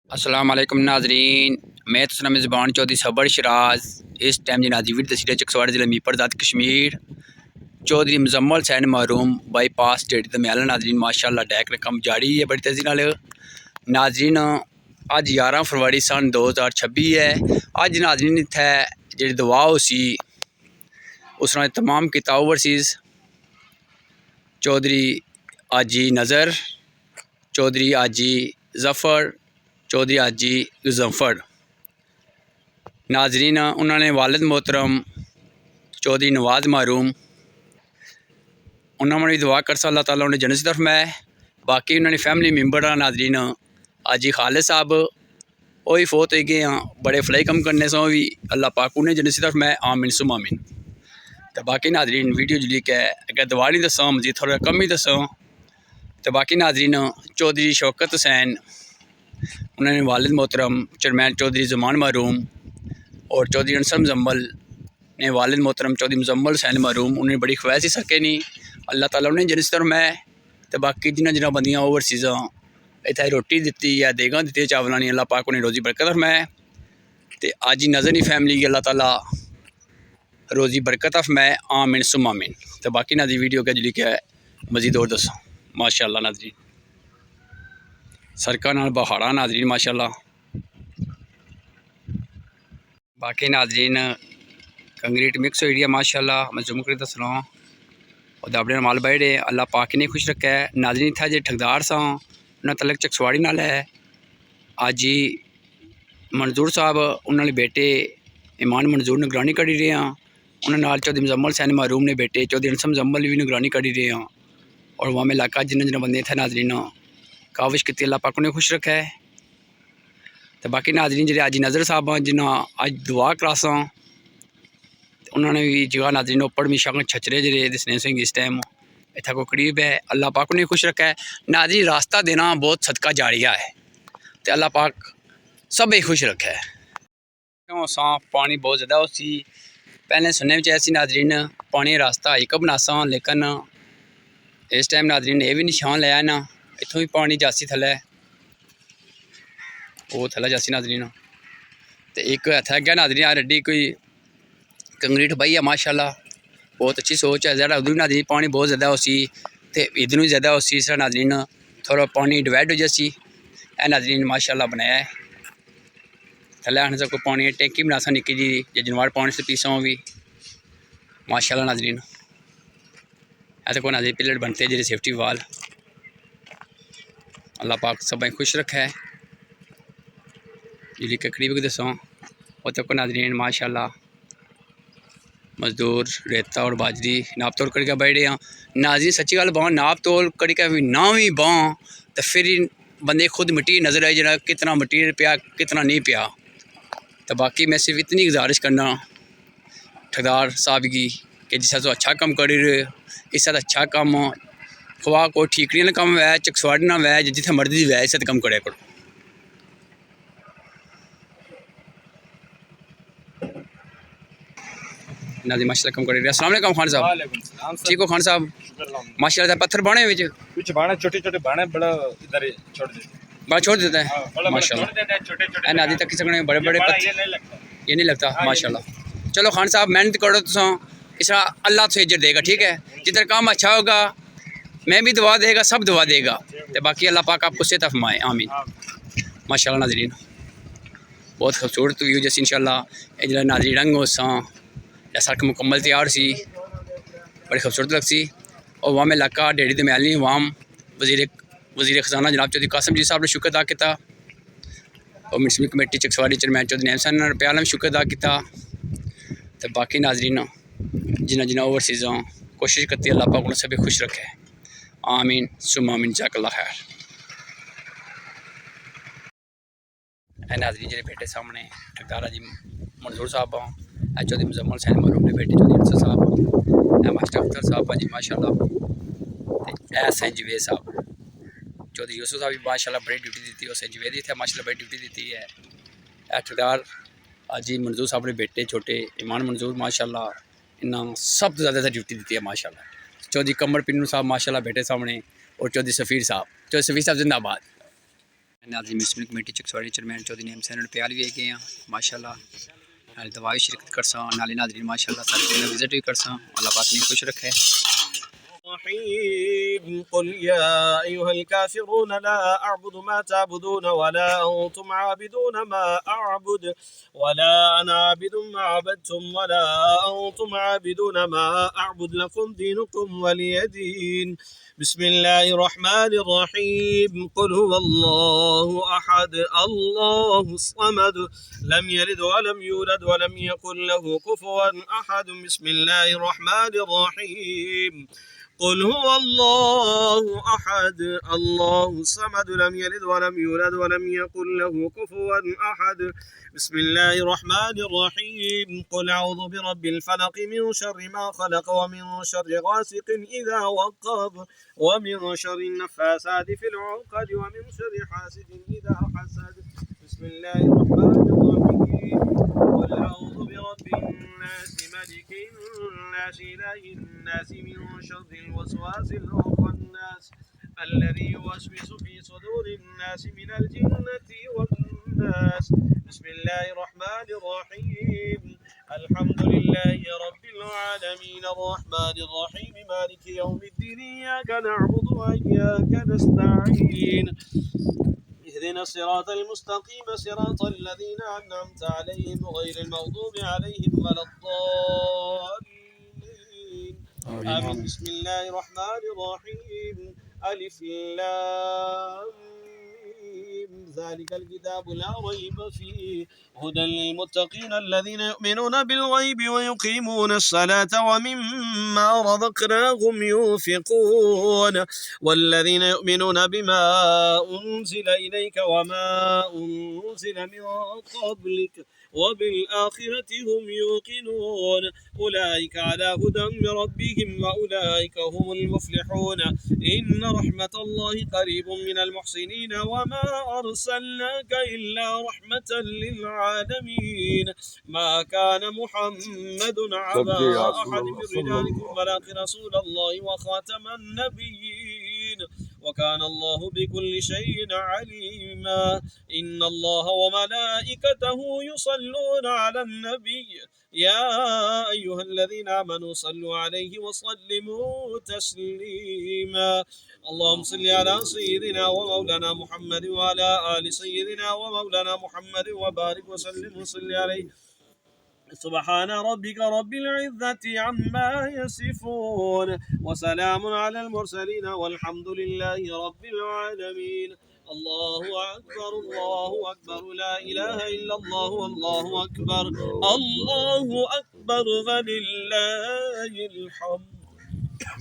अस्सलाम वालेकुम नाजरीन, मैं तो मेज़बान चौधरी सबर शराज। इस टाइम जी नाजीवीर तहसील चकसवाड़ ज़िला मीरपुर ज़ात कश्मीर चौधरी मुजम्मल सैन महरूम बाईपास स्टेट दम्याला नाजरीन माशाल्लाह डैक रकम जारी है बड़ी तेज़ी नाल नाजरीन। अज 11 फरवरी सन 2026 है। अज नाजरीन इत्थै जी दवा उसी उस तमाम किता ओवरसीज़ चौधरी आजी नज़र, चौधरी आजी जफ़र, चौधरी आजी गज़फ़र नाजरीन। उन्होंने वालिद मोहतरम चौधरी नवाज महरूम उन्होंने भी दुआ कर अल्लाह ताला उन्हें जन्नत तरफ में। बाकी उन्होंने फैमिली मैंबर नाजरीन आजी खालिद साहब वो ही फोत हो गए हैं बड़े फलाई कम करने से भी अल्लाह पाक उन्हें जन्नत तरफ में आमीन सुम आमीन। तो बाकी नाजरीन वीडियो जली के अगर दवा नहीं दसा मजीद थोड़ा कम ही दसा। तो बाकी नाजरीन चौधरी शौकत हुसैन उन्होंने वालिद मोहतरम चेयरमैन चौधरी ज़मान महरूम और चौधरी अंसर मुजम्मल ने वालिद मोहतरम चौधरी मुजम्मल हुसैन महरूम उन्हें बड़ी ख्वाहिश ही सके नहीं अल्लाह ताला उन्हें जन्नत तरफ में। तो बाकी जिन्हें जिन्हें बंदियाँ ओवरसीज़ा इतना रोटी दी या देगा दी चावलों अल्लाह पाक उन्हें रोज़ी बरकत में। तो अज नज़र नहीं फैमिली अल्लाह ताला रोज़ी बरकत में आमीन सुम आमीन। तो बाकी नाजी वीडियो के जली के मजीद और दसो माशाल्लाह नाजरीन सड़कों नाल बहाड़ा नाजरीन माशाल्लाह। बाकी नाजरीन कंक्रीट मिक्स हुई है माशाल्लाह। मैं जुम कर दस रहा और दाबड़े माल बैठे अल्लाह पाक ने खुश रखा है। नाजरीन था जो ठगदार सा उन्हें तलक चकसवाड़ी नाल है आजी मंजूर साहब उन्होंने बेटे ईमान मंजूर निगरानी करी रहे हैं। उन्होंने चौधरी मुजम्मल सैन महरूम ने बेटे चौधरी अंसर मुजम्मल भी निगरानी करी रहे हैं। और वहाँ में इलाका जिन्हें जिन्हें बंदे थे नाजरीन काविश की अल्लाह पाक ने खुश रखा है। तो बाकी नाजरीन जो अज नज़र साहब जिन्हें अज दुआ क्लासा उन्होंने भी जगह नाजरीन उपर भी शक छचरे जे दसने सिंह इस टाइम इतना कोई करीब है अल्लाह पाक ने खुश रखा है। नाजरीन रास्ता देना बहुत सदका जारिया है तो अल्लाह पाक सब ही खुश रखा है। क्यों साफ पानी बहुत ज़्यादा उसी पहले सुनने में ऐसी नाजरीन पानी रास्ता एक बनासा लेकिन इस टाइम नाजरीन ये भी निशान लिया ना इतों भी पानी जासी थले वो थले जासी नाजरीन। तो एक इतना क्या नाजरीन आ रड्डी कोई कंक्रीट बही है माशाल्लाह बहुत अच्छी सोच है। ज़्यादा उधर भी नाजरीन पानी बहुत ज़्यादा उसी तो इधर भी ज़्यादा उसी इस नाजरीन थोड़ा पानी डिवाइड हो जासी है नाजरीन माशाल्लाह बनाया है। थले आने से कोई पानी टैंकी बना सा निकी जी जनवाड़ पानी से पीसा भी माशाल्लाह नाजरीन। ऐसे को नाजरीन पिलर बनते हैं जी सेफ्टी वाल अल्लाह पाक सब खुश रखा है। जी के करीब दसो वो तक नाजरीन माशाल्लाह मजदूर रेता और बाजरी नाप तोल करके बैठे हैं। नाजरीन सच्ची गल बाँ नाप तोल करके भी ना भी बाँ तो फिर बंदे खुद मिट्टी नज़र आए जरा कितना मटीरियल पिया कितना नहीं पिया। तो बाकी मैं सिर्फ इतनी गुजारिश करना ठगदार साहब की कि जिस तो अच्छा कम कर रहे इस अच्छा कम खुआ कोई ठीकरी ना कम वै चकसवाड़ी ना वै जिथे मर्जी वै इस कम करे करो। नाजी माशाल्लाह कम कर रहे। अस्सलाम वालेकुम खान साहब ठीक हो खान साहब माशाल्लाह पत्थर बाणे कुछ बाणे छोटे छोटे बाणे बड़ा इधर छोड़ देते बड़ा छोड़ देता है माशाल्लाह। नाजी तक किसी बड़े बड़े पत्थर ये नहीं लगता माशाल्लाह। चलो खान साहब मेहनत करो तो इस अल्लाह तो इज्जत देगा ठीक है। जिधर काम अच्छा होगा मैं भी दुआ देगा सब दुआ देगा। तो बाकी अल्लाह पाक आपको सेहत फरमाए आमीन माशाल्लाह। नाजरीन बहुत खूबसूरत व्यू जैसे इंशाल्लाह जो नाजरी रंग हो सड़क मुकम्मल तैयार सी बड़ी खूबसूरत लगती। और वहाँ में इलाका डेढ़ी दम्याली वाम वज़ीर ख़जाना जनाब चौधरी कासिम जी साहब ने शुक्र अदा किया और municipal committee Chakswari chairman Chaudhary नैब साहब ने रुपया ने शुक्र अदा किया। तो बाकी नाजरीन जिन्हें जिन्हें ओवरसीज़ा कोशिश करती है अल्लाह पाक उन्हें सभी खुश रखे आमीन सुम आमीन जज़ाकल्लाह खैर। नाजरीन जो बेटे सामने ठगदारा जी मंजूर साहब चौधरी मुजम्मल सैन महरूम ने बेटे चौधरी अंसर साहब मास्टर अख्तर साहब जी माशाल्लाह। ए सैन जवेद साहब चौधरी यूसुफ साहब भी माशाल्लाह बड़ी ड्यूटी दी और सैन जवेद थे माशाल्लाह बड़ी ड्यूटी दी है। ए ठगदार अजी मंजूर साहब ने बेटे छोटे ईमान मंजूर माशाल्लाह इन्हें सब तो ज़्यादा ड्यूटी दी है माशाल्लाह। चौधरी कमर पिन्नू साहब माशाल्लाह बेटे सामने और चौधरी सफ़ीर साहब जिंदाबाद। नाज़रीन municipal committee Chakswari chairman Chaudhry Naeem Hussain प्याल भी गए हैं माशाल्लाह नाल दवा भी शिरकत कर सा नाले नाज़रीन माशाल्लाह सारे विजिट भी कर सा अल्लाह पाक ने खुश रखे। الرحيم قل يا أيها الكافرون لا أعبد ما تعبدون ولا أنتم عابدون ما أعبد ولا أنا عابد ما عبدتم ولا أنتم عابدون ما أعبد لكم دينكم ولي دين. بسم الله الرحمن الرحيم قل هو الله أحد الله الصمد لم يلد ولم يولد ولم يكن له كفوا أحد. بسم الله الرحمن الرحيم قل هو الله أحد الله الصمد لم يلد ولم يولد ولم يكن له كفوا أحد. بسم الله الرحمن الرحيم قل أعوذ برب الفلق من شر ما خلق ومن شر غاسق إذا وقب ومن شر النفاثات في العقد ومن شر حاسد إذا حسد. بسم الله الرحمن الرحيم قل أعوذ برب الناس ملك الناس إله الناس من شر الوسواس الخناس الذي يوسوس في صدور الناس من الجنة والناس. بسم الله الرحمن الرحيم الحمد لله رب العالمين الرحمن الرحيم مالك يوم الدين إياك نعبد وإياك نستعين اهدنا الصراط المستقيم صراط الذين أنعمت عليهم غير المغضوب عليهم ولا الضالين آمين. بسم الله الرحمن الرحيم ألف لام ذلك الكتاب لا ريب فيه هدى للمتقين الذين يؤمنون بالغيب ويقيمون الصلاة ومما رزقناهم ينفقون والذين يؤمنون بما أنزل إليك وما أنزل من قبلك وبالآخرة هم يوقنون أولئك على هدى من ربهم وأولئك هم المفلحون. إن رحمة الله قريب من المحسنين وما أرسلناك إلا رحمة للعالمين. ما كان محمد عبا أحد من رجالكم ولكن رسول الله وخاتم النبيين وكان الله بكل شيء عليما. إن الله وملائكته يصلون على النبي يا أيها الذين آمنوا صلوا عليه وسلموا تسليما. اللهم صل على سيدنا ومولانا محمد وعلى آل سيدنا ومولانا محمد وبارك وسلم وصل عليه. سبحان ربك رب العزة عما يصفون وسلام على المرسلين والحمد لله رب العالمين. الله أكبر الله أكبر لا إله إلا الله والله أكبر الله أكبر ولله الحمد.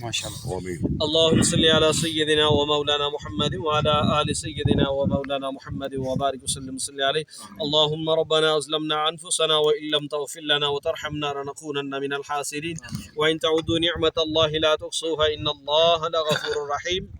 ما شاء الله. اللهم صل على سيدنا ومولانا محمد وعلى آل سيدنا ومولانا محمد وبارك وسلم وصل عليه. اللهم ربنا أظلمنا أنفسنا وإن لم تغفر لنا وترحمنا لنكونن من الخاسرين وإن تعودوا نعمة الله لا تحصوها إن الله لغفور رحيم.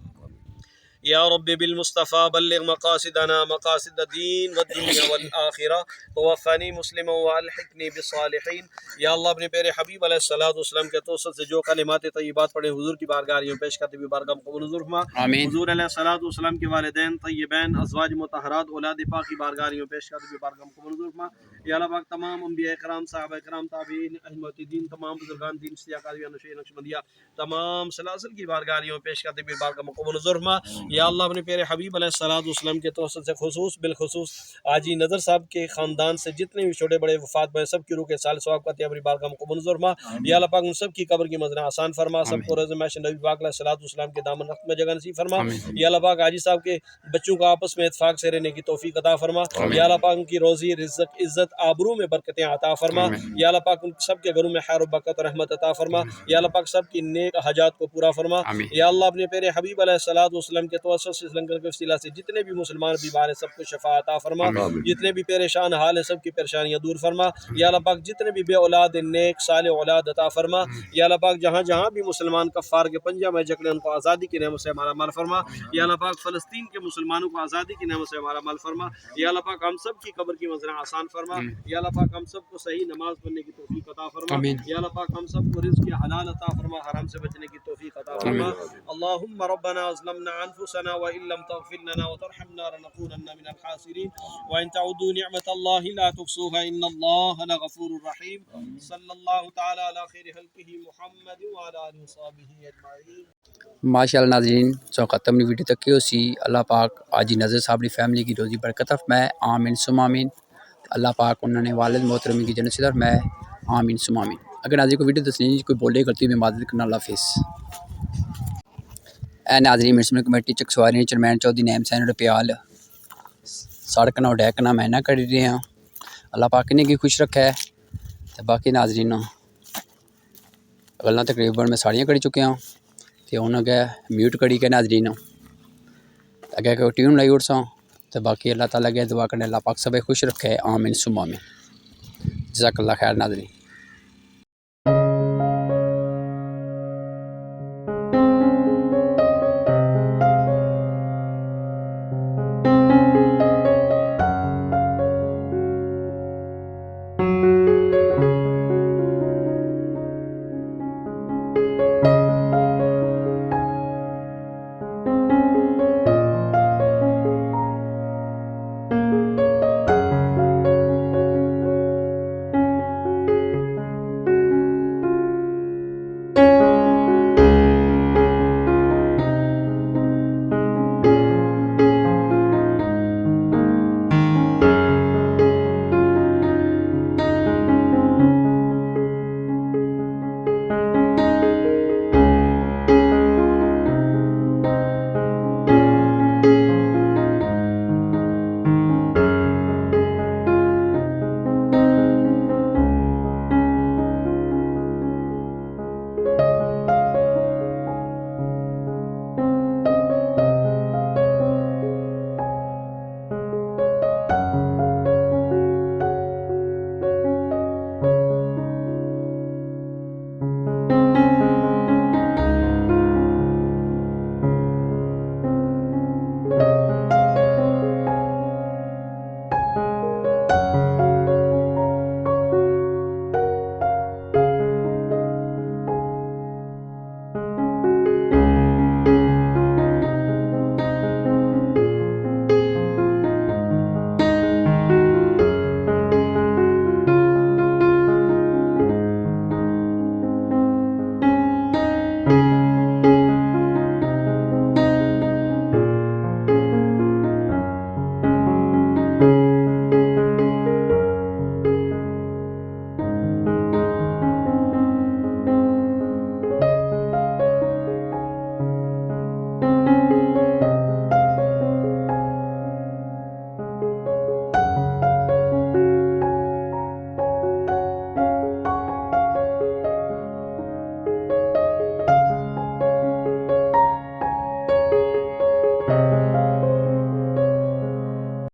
يا رب بالمصطفى بلغ مقاصدنا مقاصد الدين والدنيا والآخرة توفني مسلما والحقني بالصالحين. या अल्लाह अपने प्यारे हबीब अलैहिस्सलाम के तौसत से जो कलिमात तय्यबात पढ़े हुजूर की बारगाह पेश करते हुए बारगाह कबूल मंजूर फरमा। हुजूर अलैहिस्सलाम के वालिदैन तय्यबैन अज़वाज मुतहहरात औलाद पाक की बारगाह पेश करते हुए बारगाह कबूल मंजूर फरमा। या अल्लाह पाक तमाम अंबिया इकराम साहबा इकराम ताबीन अहमदीन तमाम बुजुर्गान दीन सियाकारियां नक्शबंदिया तमाम सलासिल की बारगाह पेश करते हुए बारगाह कबूल मंजूर फरमा। या अल्लाह अपने प्यारे हबीब अलैहिस्सलाम के तौसत से खुसूस बिलखुसूस आजी नज़र साहब के ख़ानदान से जितने भी छोटे बड़े वफात भए सब की रूह के साल सवाब का अपनी बारगाह को मंजूर फरमा। या अल्लाह पाक उन सब की कब्र की मंज़िल आसान फरमा सबको रज़-ए-महश नबी पाक अलैहिस्सलाम के दामन रख्त में जगह नसीब फरमा। या अल्लाह पाक हाजी साहब के बच्चों को आपस में इत्फाक से रहने की तौफीक अता फरमा। या अल्लाह पाक उनकी रोज़ी रिज़्क़ इज़्ज़त आबरू में बरकतें अता फरमा। या अल्लाह पाक उन सब के घरों में खैर व बरकत और रहमत अता फरमा। या अल्लाह पाक सब की नेक हाजात को पूरा फरमा। या अल्लाह अपने प्यारे हबीब अलैहिस्सलाम के तवस्सुल से इस लंगर के वसीला से जितने भी मुसलमान बीमार हैं सबको शफा अता फरमा। जितने भी परेशान हाल है सबकी परेशानियां दूर फरमा। या अल्लाह पाक जितने भी बे औलाद नेक साले औलाद अता फरमा। या अल्लाह पाक जहाँ जहाँ भी मुसलमान कफ़ार के पंजा में जकड़े उनको आज़ादी की नेमत से हमारा माल फरमा। या अल्लाह पाक फ़लस्तीन के मुसलमानों को आज़ादी की नेमत से हमारा माल फरमा। या अल्लाह पाक हम सब की कब्र की मंज़िल आसान फरमा। या अल्लाह पाक हम सब को सही नमाज पढ़ने की तौफीक अता फरमा। या अल्लाह पाक हम सब को रिज़्क़ हलाल अता फरमा हराम से बचने की तौफीक अता फरमा। अल्लाहुम्मा रब्बना अज़लमना أنفسنا وإن لم تغفر لنا وترحمنا لنكونن من الخاسرين وإن تعودوا نعمة الله لا تحصوها إن الله لغفور رحيم صلى الله تعالى على خير خلقه محمد وعلى آله وصحبه أجمعين माशाअल्लाह नाज़रीन सो ख़त्म नहीं वीडियो तक की उसी अल्लाह पाक आजी नज़र साहब की फैमिली की रोज़ी बरकत फरमाए आमीन सुम आमीन। अल्लाह पाक उन्होंने वालिद मोहतरमी की जन्नत नसीब फरमाए आमीन सुम आमीन। अगर नाज़रीन को वीडियो दसनी कोई बोले गलती में मादद करना अल्लाह हाफिज़। ए नाज़रीन municipal committee Chakswari chairman Chaudhry Naeem सैन रुपयाल सड़क ना डैक ना मैना करी रहे हैं अल्लाह पाक ने की खुश रखा है। तो बाकी नाज़रीन गल्लां तकरीबन मैं सारियां करी चुके हैं तो हूँ अगे म्यूट करी के नाज़रीन अगे कोई ट्यून लाई उड़सा तो बाकी अल्लाह ताला अगे दुआ करने अल्लाह पाक सब खुश रखे आमीन सुम आमीन। जज़ाकल्लाह खैर नाज़रीन।